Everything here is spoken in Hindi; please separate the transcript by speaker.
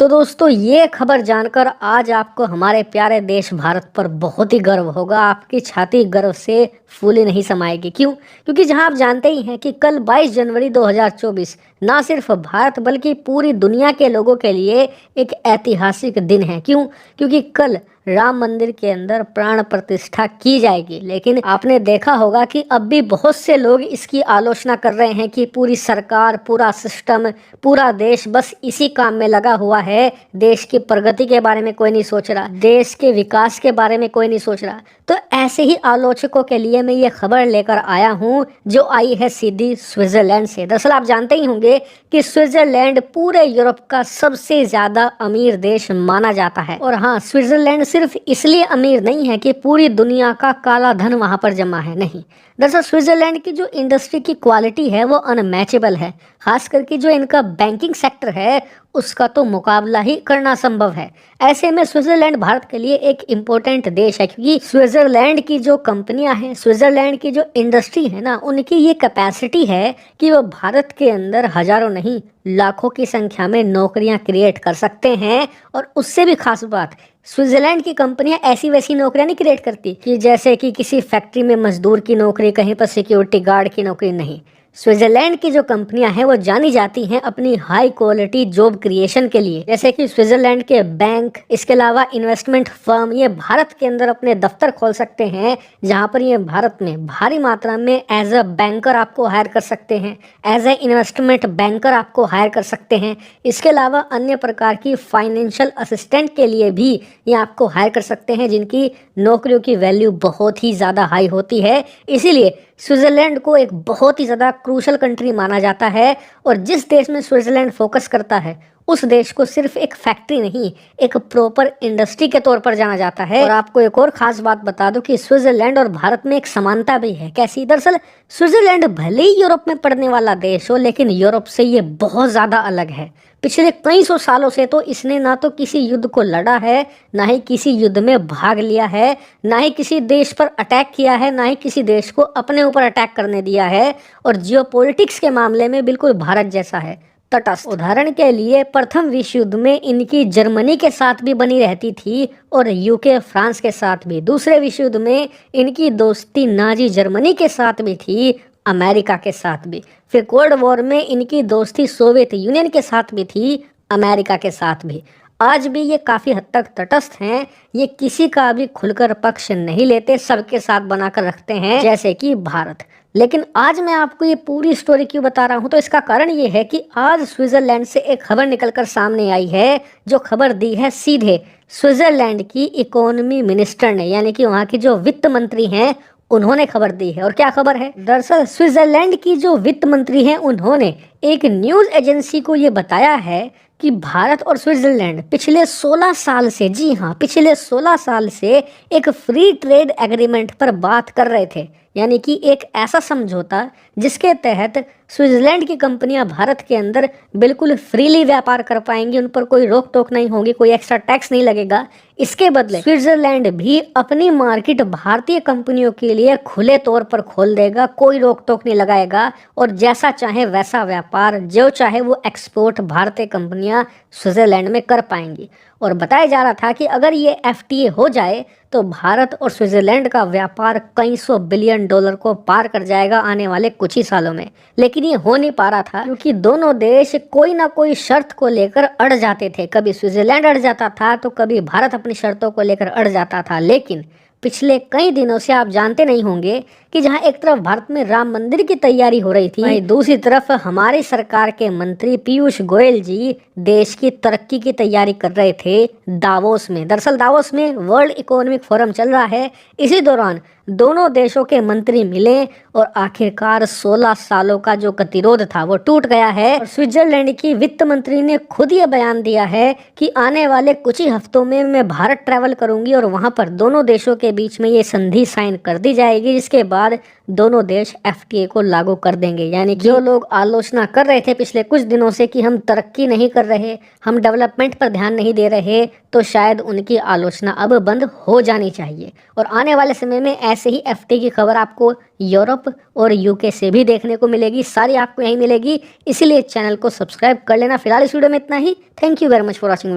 Speaker 1: तो दोस्तों ये खबर जानकर आज आपको हमारे प्यारे देश भारत पर बहुत ही गर्व होगा। आपकी छाती गर्व से फूली नहीं समाएगी। क्यों? क्योंकि जहां आप जानते ही हैं कि कल 22 जनवरी 2024 ना सिर्फ भारत बल्कि पूरी दुनिया के लोगों के लिए एक ऐतिहासिक दिन है। क्यों? क्योंकि कल राम मंदिर के अंदर प्राण प्रतिष्ठा की जाएगी। लेकिन आपने देखा होगा कि अब भी बहुत से लोग इसकी आलोचना कर रहे हैं कि पूरी सरकार, पूरा सिस्टम, पूरा देश बस इसी काम में लगा हुआ है। देश की प्रगति के बारे में कोई नहीं सोच रहा, देश के विकास के बारे में कोई नहीं सोच रहा। तो ऐसे ही आलोचकों के लिए मैं ये खबर लेकर आया हूँ जो आई है सीधी स्विट्जरलैंड से। दरअसल आप जानते ही होंगे कि स्विट्जरलैंड पूरे यूरोप का सबसे ज्यादा अमीर देश माना जाता है। और हाँ, स्विट्जरलैंड सिर्फ इसलिए अमीर नहीं है कि पूरी दुनिया का काला धन वहां पर जमा है, नहीं। दरअसल स्विट्जरलैंड की जो इंडस्ट्री की क्वालिटी है वो अनमैचेबल है। खास करके जो इनका बैंकिंग सेक्टर है उसका तो मुकाबला ही करना संभव है। ऐसे में स्विट्जरलैंड भारत के लिए एक इम्पोर्टेंट देश है, क्योंकि स्विट्जरलैंड की जो कंपनियां हैं, स्विट्जरलैंड की जो इंडस्ट्री है ना, उनकी ये कैपेसिटी है कि वो भारत के अंदर हजारों नहीं लाखों की संख्या में नौकरियां क्रिएट कर सकते हैं। और उससे भी खास बात, स्विट्जरलैंड की कंपनियां ऐसी वैसी नौकरियां नहीं क्रिएट करती कि जैसे कि किसी फैक्ट्री में मजदूर की नौकरी, कहीं पर सिक्योरिटी गार्ड की नौकरी, नहीं। स्विट्जरलैंड की जो कंपनियां हैं वो जानी जाती हैं अपनी हाई क्वालिटी जॉब क्रिएशन के लिए। जैसे कि स्विट्जरलैंड के बैंक, इसके अलावा इन्वेस्टमेंट फर्म ये भारत के अंदर अपने दफ्तर खोल सकते हैं, जहां पर ये भारत में भारी मात्रा में एज अ बैंकर आपको हायर कर सकते हैं, एज ए इन्वेस्टमेंट बैंकर आपको हायर कर सकते हैं। इसके अलावा अन्य प्रकार की फाइनेंशियल असिस्टेंट के लिए भी ये आपको हायर कर सकते हैं, जिनकी नौकरियों की वैल्यू बहुत ही ज़्यादा हाई होती है। इसीलिए स्विट्जरलैंड को एक बहुत ही ज़्यादा क्रूशल कंट्री माना जाता है। और जिस देश में स्विट्जरलैंड फोकस करता है उस देश को सिर्फ एक फैक्ट्री नहीं, एक प्रॉपर इंडस्ट्री के तौर पर जाना जाता है। और आपको एक और खास बात बता दूं कि स्विट्जरलैंड और भारत में एक समानता भी है। कैसी? दरअसल स्विट्जरलैंड भले ही यूरोप में पड़ने वाला देश हो, लेकिन यूरोप से ये बहुत ज़्यादा अलग है। पिछले कई सौ सालों से तो इसने ना तो किसी युद्ध को लड़ा है, ना ही किसी युद्ध में भाग लिया है, ना ही किसी देश पर अटैक किया है, ना ही किसी देश को अपने ऊपर अटैक करने दिया है। और जियोपॉलिटिक्स के मामले में बिल्कुल भारत जैसा है, तटस्थ। उदाहरण के लिए प्रथम विश्व युद्ध में इनकी जर्मनी के साथ भी बनी रहती थी और यूके फ्रांस के साथ भी। दूसरे विश्व युद्ध में इनकी दोस्ती नाजी जर्मनी के साथ भी थी, अमेरिका के साथ भी। फिर कोल्ड वॉर में इनकी दोस्ती सोवियत यूनियन के साथ भी थी, अमेरिका के साथ भी। आज भी ये काफ़ी हद तक तटस्थ हैं। ये किसी का भी खुलकर पक्ष नहीं लेते, सबके साथ बनाकर रखते हैं, जैसे कि भारत। लेकिन आज मैं आपको ये पूरी स्टोरी क्यों बता रहा हूँ, तो इसका कारण ये है कि आज स्विट्जरलैंड से एक खबर निकलकर सामने आई है, जो खबर दी है सीधे स्विट्जरलैंड की इकोनॉमी मिनिस्टर ने, यानी कि वहाँ की जो वित्त मंत्री हैं उन्होंने खबर दी है। और क्या खबर है? दरअसल स्विट्जरलैंड की जो वित्त मंत्री हैं उन्होंने एक न्यूज एजेंसी को ये बताया है कि भारत और स्विट्जरलैंड पिछले 16 साल से, जी हाँ, पिछले 16 साल से एक फ्री ट्रेड एग्रीमेंट पर बात कर रहे थे। यानी कि एक ऐसा समझौता जिसके तहत स्विट्जरलैंड की कंपनियां भारत के अंदर बिल्कुल फ्रीली व्यापार कर पाएंगी, उन पर कोई रोक टोक नहीं होगी, कोई एक्स्ट्रा टैक्स नहीं लगेगा। इसके बदले स्विट्जरलैंड भी अपनी मार्केट भारतीय कंपनियों के लिए खुले तौर पर खोल देगा, कोई रोक टोक नहीं लगाएगा, और जैसा चाहे वैसा व्यापार, जो चाहे वो एक्सपोर्ट भारतीय कंपनियां स्विट्जरलैंड में कर पाएंगी। और बताया जा रहा था कि अगर ये FTA हो जाए तो भारत और स्विट्जरलैंड का व्यापार कई सौ बिलियन डॉलर को पार कर जाएगा आने वाले कुछ ही सालों में। लेकिन ये हो नहीं पा रहा था, क्योंकि दोनों देश कोई ना कोई शर्त को लेकर अड़ जाते थे। कभी स्विट्जरलैंड अड़ जाता था तो कभी भारत अपनी शर्तों को लेकर अड़ जाता था। लेकिन पिछले कई दिनों से आप जानते नहीं होंगे कि जहां एक तरफ भारत में राम मंदिर की तैयारी हो रही थी, वहीं दूसरी तरफ हमारी सरकार के मंत्री पीयूष गोयल जी देश की तरक्की की तैयारी कर रहे थे दावोस में। दरअसल दावोस में वर्ल्ड इकोनॉमिक फोरम चल रहा है। इसी दौरान दोनों देशों के मंत्री मिले और आखिरकार 16 सालों का जो गतिरोध था वो टूट गया है। और स्विट्जरलैंड की वित्त मंत्री ने खुद ये बयान दिया है कि आने वाले कुछ ही हफ्तों में मैं भारत ट्रैवल करूंगी और वहां पर दोनों देशों के बीच में ये संधि साइन कर दी जाएगी, जिसके बाद दोनों देश FTA को लागू कर देंगे। यानी जो लोग आलोचना कर रहे थे पिछले कुछ दिनों से कि हम तरक्की नहीं कर रहे, हम डेवलपमेंट पर ध्यान नहीं दे रहे, तो शायद उनकी आलोचना अब बंद हो जानी चाहिए। और आने वाले समय में ऐसे ऐसे ही FTA की खबर आपको यूरोप और UK से भी देखने को मिलेगी, सारी आपको यहीं मिलेगी। इसीलिए चैनल को सब्सक्राइब कर लेना। फिलहाल इस वीडियो में इतना ही। Thank you very much for watching.